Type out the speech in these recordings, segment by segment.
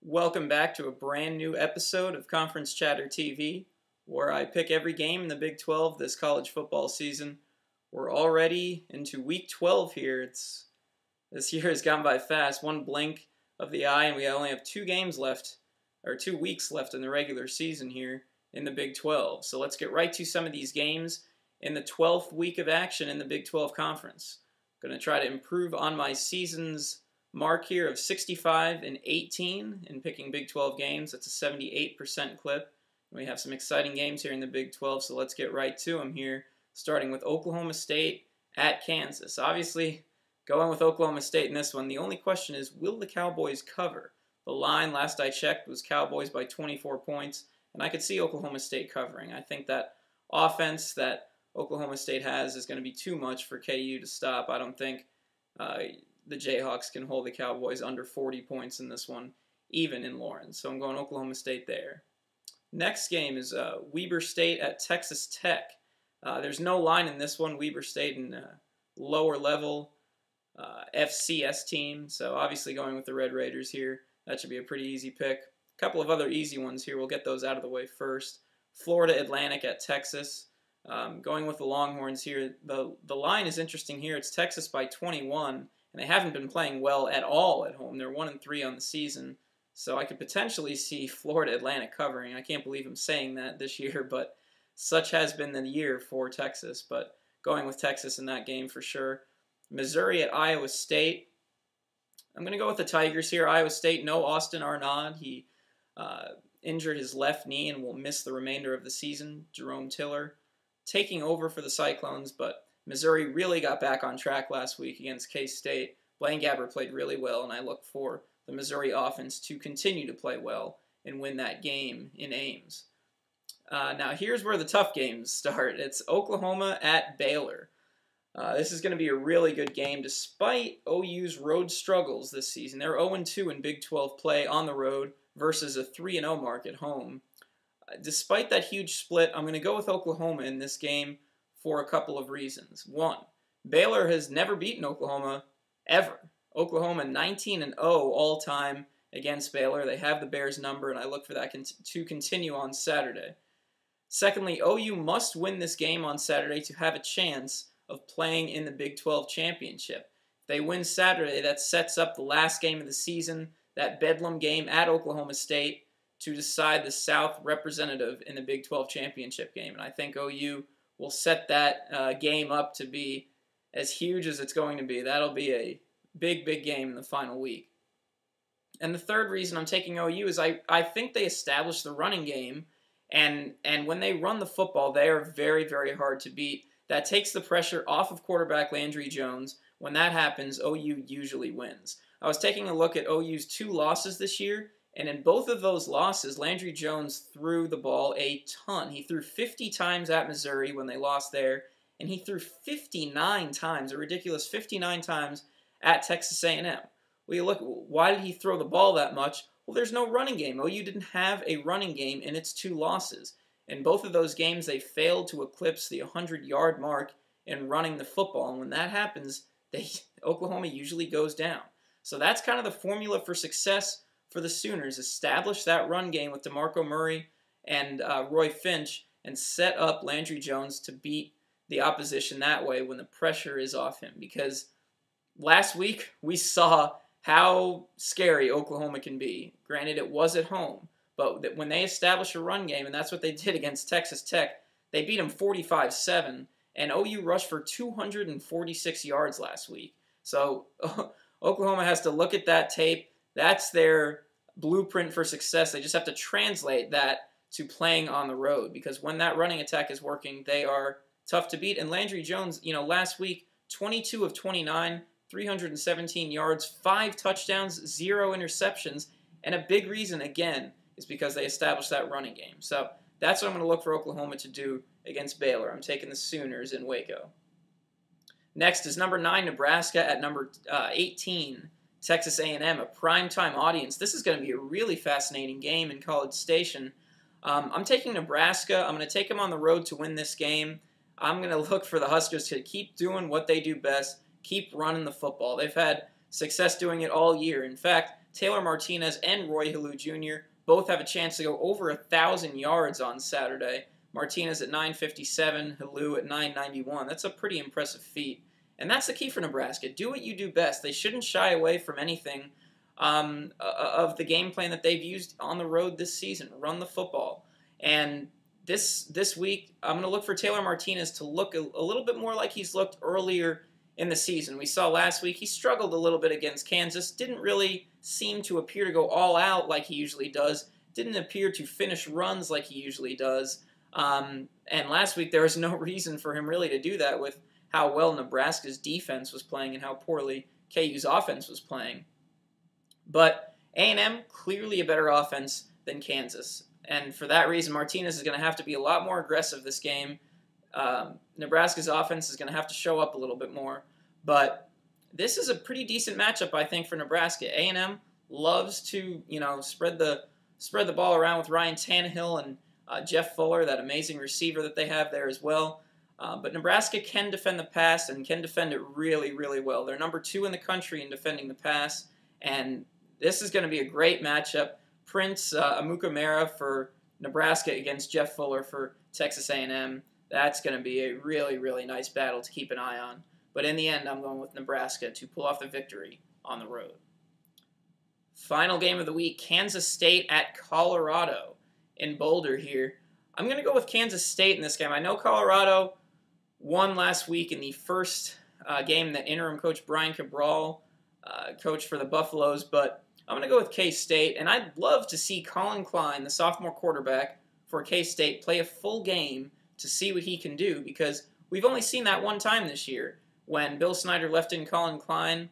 Welcome back to a brand new episode of Conference Chatter TV, where I pick every game in the Big 12 this college football season. We're already into Week 12 here. This year has gone by fast. One blink of the eye, and we only have 2 games left, or 2 weeks left in the regular season here in the Big 12. So let's get right to some of these games in the 12th week of action in the Big 12 Conference. I'm going to try to improve on my season's mark here of 65 and 18 in picking Big 12 games. That's a 78% clip. We have some exciting games here in the Big 12, so let's get right to them here, starting with Oklahoma State at Kansas. Obviously, going with Oklahoma State in this one, the only question is, will the Cowboys cover? The line, last I checked, was Cowboys by 24 points, and I could see Oklahoma State covering. I think that offense that Oklahoma State has is going to be too much for KU to stop. I don't think the Jayhawks can hold the Cowboys under 40 points in this one, even in Lawrence. So I'm going Oklahoma State there. Next game is Weber State at Texas Tech. There's no line in this one. Weber State in lower level FCS team. So obviously going with the Red Raiders here. That should be a pretty easy pick. A couple of other easy ones here. We'll get those out of the way first. Florida Atlantic at Texas. Going with the Longhorns here. The line is interesting here. It's Texas by 21. And they haven't been playing well at all at home. They're 1-3 on the season. So I could potentially see Florida Atlantic covering. I can't believe I'm saying that this year, but such has been the year for Texas. But going with Texas in that game for sure. Missouri at Iowa State. I'm going to go with the Tigers here. Iowa State, no Austin Arnaud. He injured his left knee and will miss the remainder of the season. Jerome Tiller taking over for the Cyclones, but Missouri really got back on track last week against K-State. Blaine Gabbert played really well, and I look for the Missouri offense to continue to play well and win that game in Ames. Now, here's where the tough games start. It's Oklahoma at Baylor. This is going to be a really good game despite OU's road struggles this season. They're 0-2 in Big 12 play on the road versus a 3-0 mark at home. Despite that huge split, I'm going to go with Oklahoma in this game for a couple of reasons. One, Baylor has never beaten Oklahoma ever. Oklahoma 19-0 all-time against Baylor. They have the Bears number, and I look for that to continue on Saturday. Secondly, OU must win this game on Saturday to have a chance of playing in the Big 12 championship. If they win Saturday, that sets up the last game of the season, that Bedlam game at Oklahoma State, to decide the South representative in the Big 12 championship game. And I think OU will set that game up to be as huge as it's going to be. That'll be a big, big game in the final week. And the third reason I'm taking OU is I think they established the running game, and when they run the football, they are very, very hard to beat. That takes the pressure off of quarterback Landry Jones. When that happens, OU usually wins. I was taking a look at OU's 2 losses this year, and in both of those losses, Landry Jones threw the ball a ton. He threw 50 times at Missouri when they lost there, and he threw 59 times, a ridiculous 59 times at Texas A&M. Well, you look, why did he throw the ball that much? Well, there's no running game. OU didn't have a running game in its 2 losses. In both of those games, they failed to eclipse the 100-yard mark in running the football, and when that happens, Oklahoma usually goes down. So that's kind of the formula for success for the Sooners. Establish that run game with DeMarco Murray and Roy Finch and set up Landry Jones to beat the opposition that way when the pressure is off him. Because last week we saw how scary Oklahoma can be. Granted, it was at home, but when they establish a run game, and that's what they did against Texas Tech, they beat them 45-7, and OU rushed for 246 yards last week. So Oklahoma has to look at that tape. That's their blueprint for success. They just have to translate that to playing on the road, because when that running attack is working, they are tough to beat. And Landry Jones, last week, 22 of 29, 317 yards, 5 touchdowns, 0 interceptions, and a big reason, again, is because they established that running game. So that's what I'm going to look for Oklahoma to do against Baylor. I'm taking the Sooners in Waco. Next is number 9, Nebraska at number 18, Texas A&M, a primetime audience. This is going to be a really fascinating game in College Station. I'm taking Nebraska. I'm going to take them on the road to win this game. I'm going to look for the Huskers to keep doing what they do best, keep running the football. They've had success doing it all year. In fact, Taylor Martinez and Roy Halou Jr. both have a chance to go over 1,000 yards on Saturday. Martinez at 957, Halou at 991. That's a pretty impressive feat. And that's the key for Nebraska. Do what you do best. They shouldn't shy away from anything of the game plan that they've used on the road this season. Run the football. And this week, I'm going to look for Taylor Martinez to look a little bit more like he's looked earlier in the season. We saw last week he struggled a little bit against Kansas. Didn't really seem to appear to go all out like he usually does. Didn't appear to finish runs like he usually does. And last week there was no reason for him really to do that with how well Nebraska's defense was playing and how poorly KU's offense was playing. But A&M, clearly a better offense than Kansas. And for that reason, Martinez is going to have to be a lot more aggressive this game. Nebraska's offense is going to have to show up a little bit more. But this is a pretty decent matchup, I think, for Nebraska. A&M loves to, spread the ball around with Ryan Tannehill and Jeff Fuller, that amazing receiver that they have there as well. But Nebraska can defend the pass and can defend it really, really well. They're number 2 in the country in defending the pass, and this is going to be a great matchup. Prince Amukamara for Nebraska against Jeff Fuller for Texas A&M. That's going to be a really, really nice battle to keep an eye on. But in the end, I'm going with Nebraska to pull off the victory on the road. Final game of the week, Kansas State at Colorado in Boulder here. I'm going to go with Kansas State in this game. I know Colorado won last week in the first game that interim coach Brian Cabral coached for the Buffaloes, but I'm going to go with K-State, and I'd love to see Colin Klein, the sophomore quarterback for K-State, play a full game to see what he can do, because we've only seen that one time this year when Bill Snyder left in Colin Klein.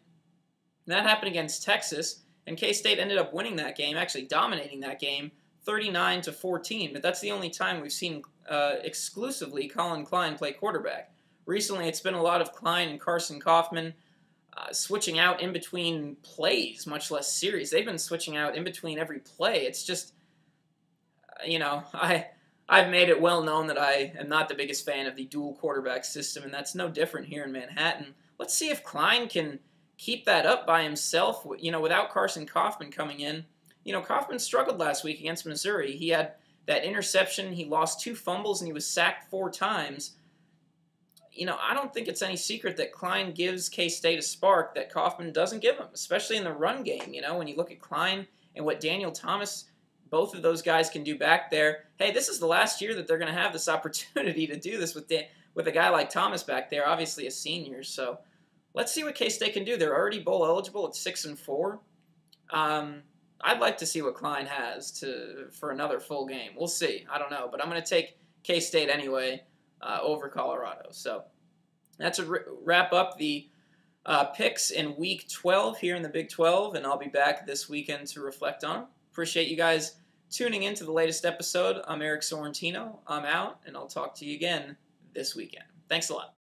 That happened against Texas, and K-State ended up winning that game, actually dominating that game, 39-14, but that's the only time we've seen exclusively Colin Klein play quarterback. Recently, it's been a lot of Klein and Carson Kaufman switching out in between plays, much less series. They've been switching out in between every play. It's just, I've made it well known that I am not the biggest fan of the dual quarterback system, and that's no different here in Manhattan. Let's see if Klein can keep that up by himself, without Carson Kaufman coming in. Kaufman struggled last week against Missouri. He had that interception, he lost 2 fumbles, and he was sacked 4 times. I don't think it's any secret that Klein gives K-State a spark that Kaufman doesn't give him, especially in the run game. When you look at Klein and what Daniel Thomas, both of those guys can do back there. Hey, this is the last year that they're going to have this opportunity to do this with a guy like Thomas back there, obviously a senior. So let's see what K-State can do. They're already bowl eligible at 6-4. I'd like to see what Klein has for another full game. We'll see. I don't know, but I'm going to take K-State anyway over Colorado. So that's a wrap up the picks in Week 12 here in the Big 12, and I'll be back this weekend to reflect on them. Appreciate you guys tuning in to the latest episode. I'm Eric Sorrentino. I'm out, and I'll talk to you again this weekend. Thanks a lot.